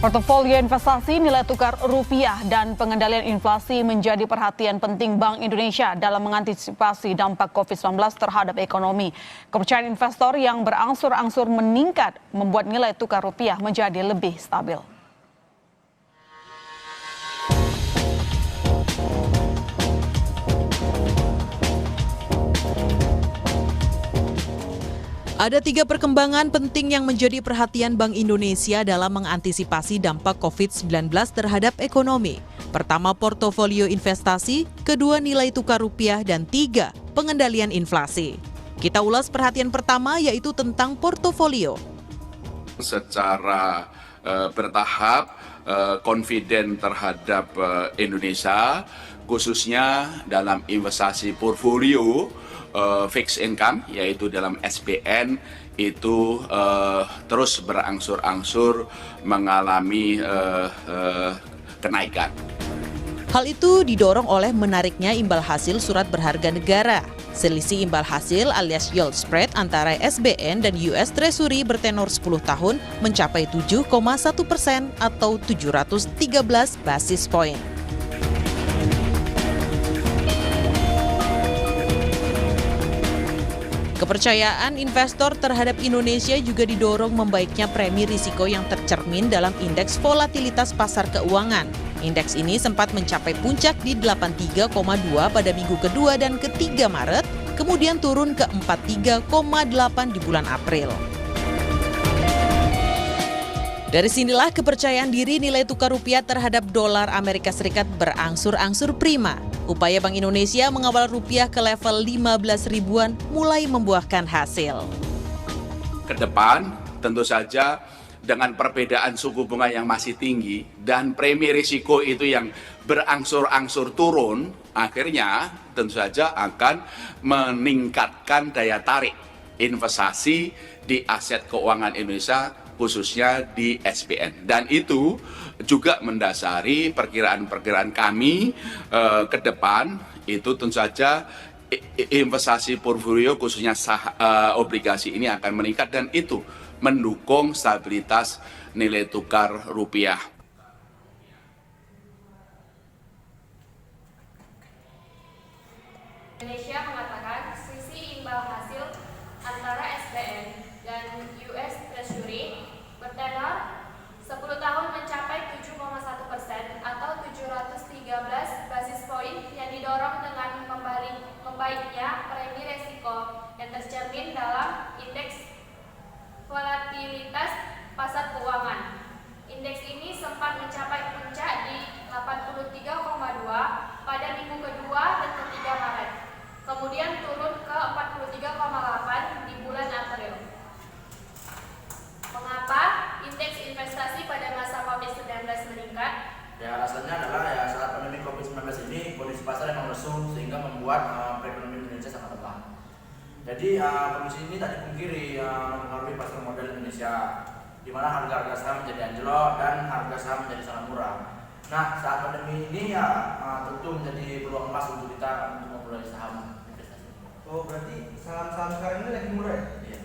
Portofolio investasi, nilai tukar rupiah, dan pengendalian inflasi menjadi perhatian penting Bank Indonesia dalam mengantisipasi dampak COVID-19 terhadap ekonomi. Kepercayaan investor yang berangsur-angsur meningkat membuat nilai tukar rupiah menjadi lebih stabil. Ada 3 perkembangan penting yang menjadi perhatian Bank Indonesia dalam mengantisipasi dampak COVID-19 terhadap ekonomi. Pertama, portofolio investasi, kedua, nilai tukar rupiah, dan 3, pengendalian inflasi. Kita ulas perhatian pertama, yaitu tentang portofolio. Secara bertahap, confident terhadap Indonesia, khususnya dalam investasi portfolio, fixed income, yaitu dalam SBN, itu terus berangsur-angsur mengalami kenaikan. Hal itu didorong oleh menariknya imbal hasil surat berharga negara. Selisih imbal hasil alias yield spread antara SBN dan US Treasury bertenor 10 tahun mencapai 7,1% atau 713 basis point. Kepercayaan investor terhadap Indonesia juga didorong membaiknya premi risiko yang tercermin dalam indeks volatilitas pasar keuangan. Indeks ini sempat mencapai puncak di 83,2 pada minggu kedua dan ketiga Maret, kemudian turun ke 43,8 di bulan April. Dari sinilah kepercayaan diri nilai tukar rupiah terhadap dolar Amerika Serikat berangsur-angsur prima. Upaya Bank Indonesia mengawal rupiah ke level 15 ribuan mulai membuahkan hasil. Ke depan, tentu saja dengan perbedaan suku bunga yang masih tinggi dan premi risiko itu yang berangsur-angsur turun, akhirnya tentu saja akan meningkatkan daya tarik investasi di aset keuangan Indonesia, khususnya di SBN. Dan itu juga mendasari perkiraan-perkiraan kami ke depan, itu tentu saja investasi portfolio khususnya obligasi ini akan meningkat dan itu mendukung stabilitas nilai tukar rupiah. Indonesia mengatakan selisih imbal hasil antara SBN dan US Treasury bertenor 10 tahun mencapai 7,1% atau 713 basis point yang didorong dengan membaiknya premi resiko yang tercermin dalam indeks volatilitas pasar keuangan. Indeks ini sempat mencapai puncak di 83,2 pada minggu kedua dan ketiga Maret, kemudian turun ke 43,8 di bulan April. Mengapa indeks investasi pada masa COVID-19 meningkat? Ya, alasannya adalah saat pandemi COVID-19 ini kondisi pasar memang lesu sehingga membuat perekonomian Indonesia sangat lemah. Jadi kondisi ini tak dipungkiri mempengaruhi pasar modal Indonesia, di mana harga-harga saham menjadi anjlok dan harga saham menjadi sangat murah. Nah, saat pandemi ini tentu menjadi peluang emas untuk kita untuk memulai saham investasi. Oh, berarti saham-saham sekarang ini lagi murah ya? Iya.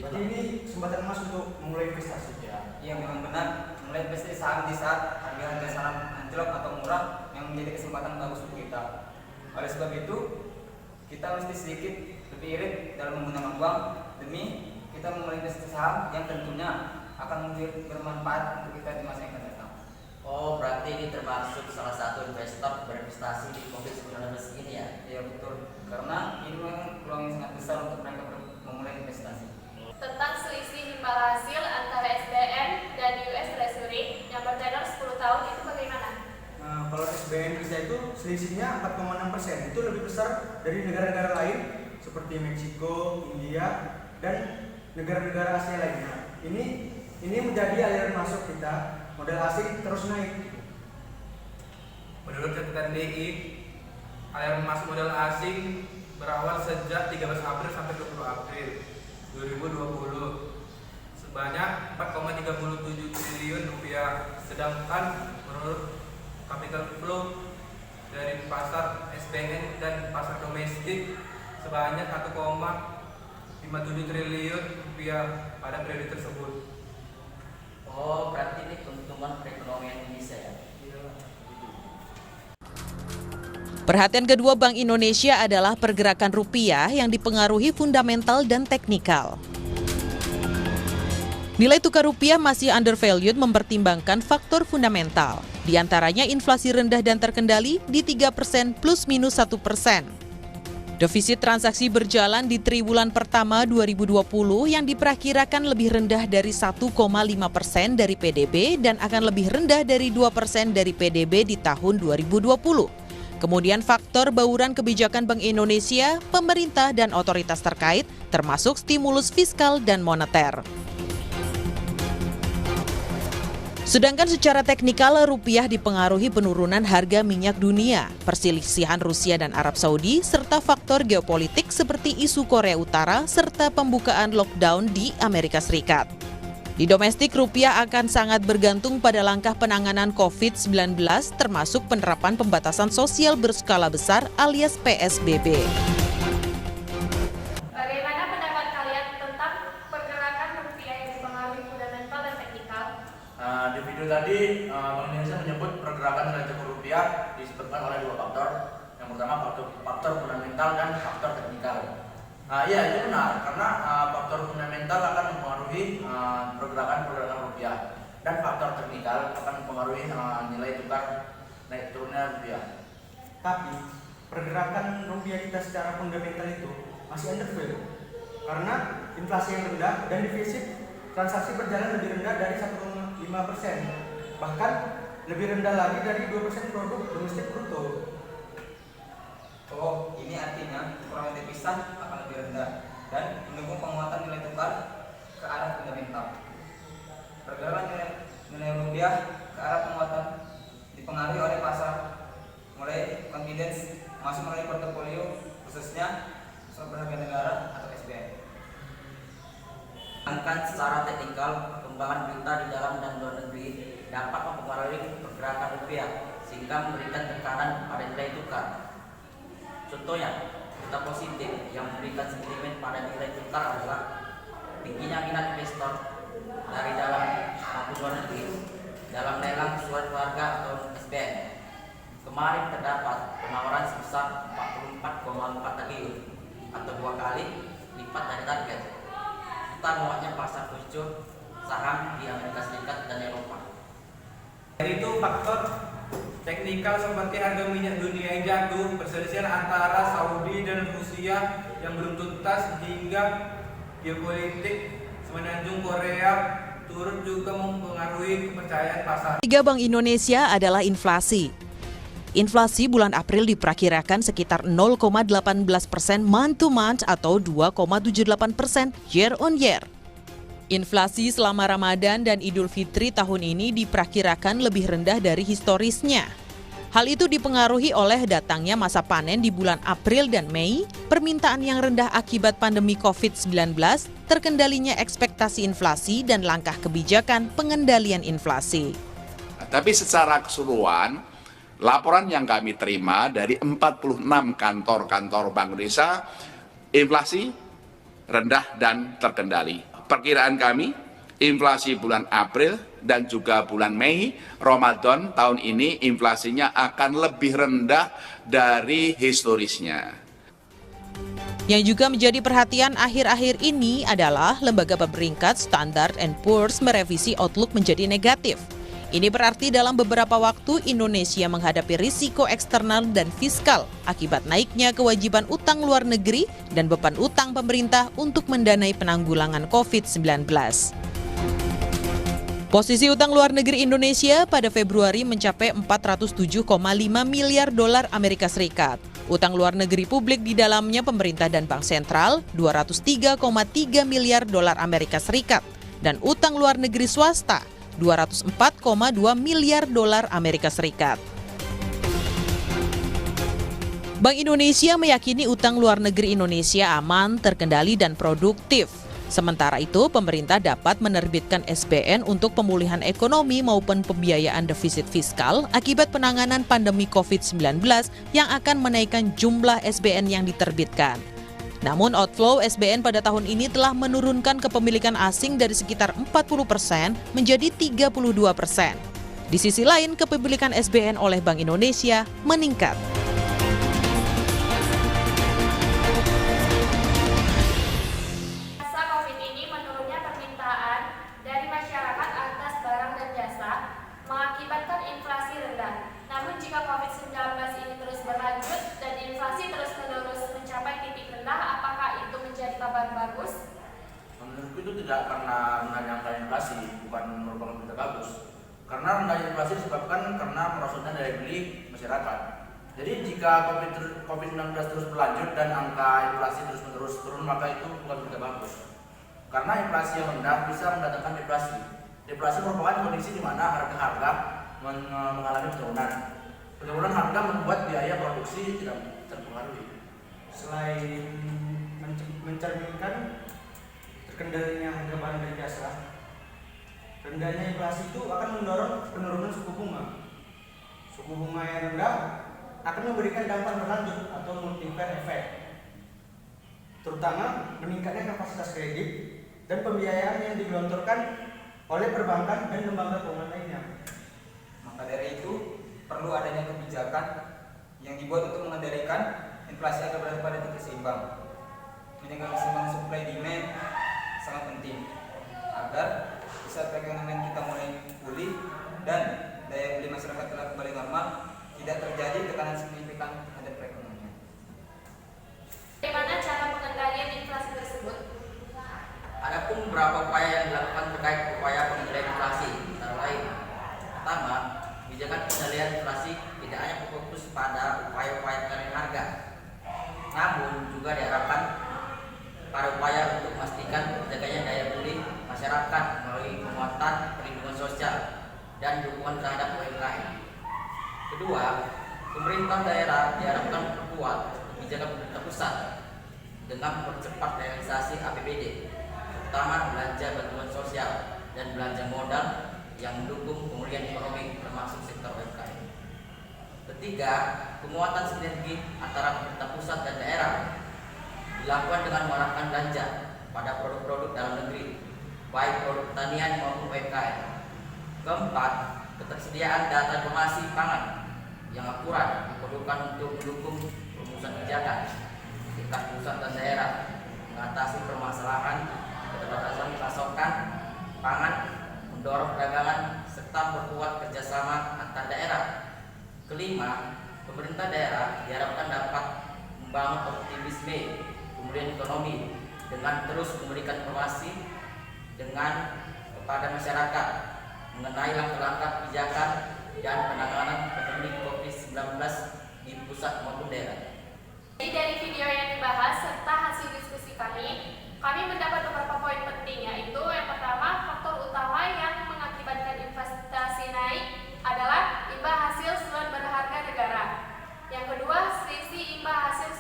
Berarti ini kesempatan emas untuk memulai investasi. Ya. Yang memang benar, mulai investasi saham di saat harga saham anjlok atau murah yang menjadi kesempatan bagus untuk kita. Oleh sebab itu, kita mesti sedikit lebih irit dalam menggunakan uang demi kita memulai investasi saham yang tentunya akan bermanfaat untuk kita di masa yang akan datang. Oh, berarti ini termasuk salah satu investor berinvestasi di COVID-19 ini ya? Iya betul, karena ini memang peluang yang sangat besar untuk mereka memulai investasi. Tentang selisih imbal hasil antara SBN dan US Treasury yang bertenor 10 tahun itu bagaimana? Kalau SBN kita itu selisihnya 4,6%, itu lebih besar dari negara-negara lain seperti Meksiko, India, dan negara-negara Asia lainnya. Ini menjadi aliran masuk kita, modal asing terus naik. Menurut catatan DI, aliran masuk modal asing berawal sejak 13 April sampai 20 April 2020 sebanyak 4,37 triliun rupiah, sedangkan menurut capital flow dari pasar SBN dan pasar domestik sebanyak 1,57 triliun rupiah pada periode tersebut. Oh, berarti ini keuntungan perekonomian Indonesia ya? Perhatian kedua Bank Indonesia adalah pergerakan rupiah yang dipengaruhi fundamental dan teknikal. Nilai tukar rupiah masih undervalued mempertimbangkan faktor fundamental. Di antaranya inflasi rendah dan terkendali di 3% plus minus 1%. Defisit transaksi berjalan di triwulan pertama 2020 yang diperkirakan lebih rendah dari 1,5% dari PDB dan akan lebih rendah dari 2% dari PDB di tahun 2020. Kemudian faktor bauran kebijakan Bank Indonesia, pemerintah dan otoritas terkait termasuk stimulus fiskal dan moneter. Sedangkan secara teknikal rupiah dipengaruhi penurunan harga minyak dunia, perselisihan Rusia dan Arab Saudi, serta faktor geopolitik seperti isu Korea Utara serta pembukaan lockdown di Amerika Serikat. Di domestik, rupiah akan sangat bergantung pada langkah penanganan COVID-19 termasuk penerapan pembatasan sosial berskala besar alias PSBB. Bagaimana pendapat kalian tentang pergerakan rupiah yang dipengaruhi fundamental dan teknikal? Di video tadi, Bank Indonesia menyebut pergerakan nilai tukar rupiah disebabkan oleh dua faktor. Yang pertama faktor fundamental dan faktor teknikal. Iya, itu benar, karena faktor fundamental akan mempengaruhi pergerakan rupiah dan faktor teknikal akan mempengaruhi nilai tukar naik turunnya rupiah. Tapi pergerakan rupiah kita secara fundamental itu masih undervalued karena inflasi yang rendah dan defisit transaksi berjalan lebih rendah dari 1,5%, bahkan lebih rendah lagi dari 2% produk domestik bruto. Oh, ini artinya ukuran devisa akan lebih rendah dan mendukung penguatan nilai tukar ke arah fundamental. Pergerakan nilai rupiah ke arah penguatan dipengaruhi oleh pasar, mulai confidence masuk melalui portofolio khususnya surat berharga negara atau SBN. Sedangkan secara teknikal, perkembangan berita di dalam dan luar negeri dapat mempengaruhi pergerakan rupiah sehingga memberikan tekanan pada nilai tukar. Contohnya, berita positif yang memberikan sentimen pada nilai tukar adalah tingginya minat investor dari dalam maupun luar negeri dalam lelang surat berharga atau SBN. Kemarin terdapat penawaran sebesar 44,4 triliun atau 2 kali lipat dari target. Serta menguatnya pasar future saham di Amerika Serikat dan Eropa. Itu faktor teknikal seperti harga minyak dunia yang jatuh, perselisihan antara Saudi dan Rusia yang belum tuntas hingga geopolitik semenanjung Korea turut juga mempengaruhi kepercayaan pasar. Tiga Bank Indonesia adalah inflasi. Inflasi bulan April diperkirakan sekitar 0,18% month to month atau 2,78% year on year. Inflasi selama Ramadan dan Idul Fitri tahun ini diperkirakan lebih rendah dari historisnya. Hal itu dipengaruhi oleh datangnya masa panen di bulan April dan Mei, permintaan yang rendah akibat pandemi COVID-19, terkendalinya ekspektasi inflasi dan langkah kebijakan pengendalian inflasi. Tapi secara keseluruhan, laporan yang kami terima dari 46 kantor-kantor Bank Indonesia, inflasi rendah dan terkendali. Perkiraan kami, inflasi bulan April dan juga bulan Mei, Ramadan tahun ini inflasinya akan lebih rendah dari historisnya. Yang juga menjadi perhatian akhir-akhir ini adalah lembaga pemeringkat Standard & Poor's merevisi outlook menjadi negatif. Ini berarti dalam beberapa waktu Indonesia menghadapi risiko eksternal dan fiskal akibat naiknya kewajiban utang luar negeri dan beban utang pemerintah untuk mendanai penanggulangan COVID-19. Posisi utang luar negeri Indonesia pada Februari mencapai 407,5 miliar dolar Amerika Serikat. Utang luar negeri publik di dalamnya pemerintah dan bank sentral 203,3 miliar dolar Amerika Serikat dan utang luar negeri swasta 204,2 miliar dolar Amerika Serikat. Bank Indonesia meyakini utang luar negeri Indonesia aman, terkendali, dan produktif. Sementara itu, pemerintah dapat menerbitkan SBN untuk pemulihan ekonomi maupun pembiayaan defisit fiskal akibat penanganan pandemi COVID-19 yang akan menaikkan jumlah SBN yang diterbitkan. Namun outflow SBN pada tahun ini telah menurunkan kepemilikan asing dari sekitar 40% menjadi 32%. Di sisi lain, kepemilikan SBN oleh Bank Indonesia meningkat. Masa COVID ini menurunnya permintaan dari masyarakat atas barang dan jasa mengakibatkan inflasi rendah. Namun jika COVID-19 ini terus berlanjut dan inflasi terus-menerus mencapai titik rendah, apakah itu menjadi kabar bagus? Menurutku itu tidak karena rendahnya angka inflasi, bukan merupakan berita bagus. Karena rendahnya inflasi disebabkan karena merosotnya daya beli masyarakat. Jadi jika COVID-19 terus berlanjut dan angka inflasi terus-menerus turun, maka itu bukan berita bagus. Karena inflasi yang rendah bisa mendatangkan deflasi. Deflasi merupakan kondisi di mana harga-harga mengalami penurunan. Penurunan harga membuat biaya produksi tidak terpengaruhi. Selain mencerminkan terkendalinya harga barang dan jasa, rendahnya inflasi itu akan mendorong penurunan suku bunga. Suku bunga yang rendah akan memberikan dampak berlanjut atau multiplier effect, terutama meningkatnya kapasitas kredit dan pembiayaan yang digelontorkan oleh perbankan dan lembaga keuangan lainnya. Maka dari itu perlu adanya kebijakan yang dibuat untuk mengendalikan inflasi agar berada pada titik seimbang. Menjaga keseimbangan supply demand sangat penting agar bisa perekonomian kita mulai pulih dan daya beli masyarakat telah kembali normal, tidak terjadi tekanan signifikan terhadap perekonomian. Bagaimana cara pengendalian inflasi tersebut? Adapun beberapa upaya yang dilakukan terkait upaya pengendalian inflasi, antara lain: pertama, kebijakan pengendalian inflasi tidak hanya fokus pada upaya-upaya pengendalian harga, namun juga diharapkan pada upaya untuk memastikan terjaganya daya beli masyarakat melalui penguatan perlindungan sosial dan dukungan terhadap UMKM. Kedua, pemerintah daerah diharapkan memperkuat kebijakan pemerintah pusat dengan mempercepat realisasi APBD, terutama belanja bantuan sosial dan belanja modal yang mendukung pemulihan ekonomi termasuk sektor UMKM. Ketiga, penguatan sinergi antara pemerintah pusat dan daerah dilakukan dengan mengarahkan belanja pada produk-produk dalam negeri, baik produk pertanian maupun UMKM. Keempat, ketersediaan data informasi pangan yang akurat diperlukan untuk mendukung rumusan kebijakan tingkat pusat dan daerah, mengatasi permasalahan keterbatasan pasokan pangan, mendorong perdagangan, serta memperkuat kerjasama antar daerah. Kelima, pemerintah daerah diharapkan dapat membangun optimisme pemulihan ekonomi dengan terus memberikan informasi kepada masyarakat mengenai langkah-langkah kebijakan dan penanganan pandemi COVID-19 di pusat maupun daerah. Jadi dari video yang dibahas serta hasil diskusi kami mendapat beberapa poin penting, yaitu yang pertama, faktor utama yang mengakibatkan investasi naik adalah imbal hasil surat berharga negara. Yang kedua, selisih imbal hasil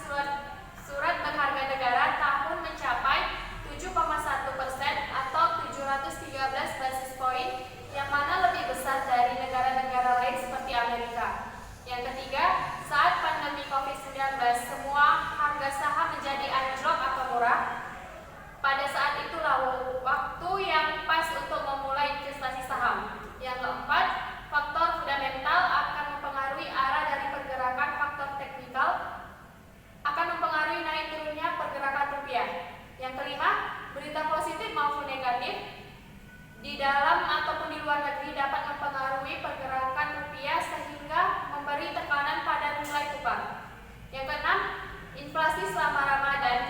surat berharga negara tahun mencapai 7,1% atau 713 basis poin, yang mana lebih besar dari negara-negara lain seperti Amerika. Yang ketiga, saat pandemi COVID-19 semua harga saham menjadi anjlok atau murah. Pada saat itulah waktu yang pas untuk memulai investasi saham. Yang keempat, faktor fundamental akan mempengaruhi arah dari pergerakan, faktor teknikal akan mempengaruhi naik turunnya pergerakan rupiah. Yang kelima, berita positif maupun negatif di dalam ataupun di luar negeri dapat mempengaruhi pergerakan rupiah sehingga memberi tekanan pada nilai tukar. Yang keenam, inflasi selama Ramadan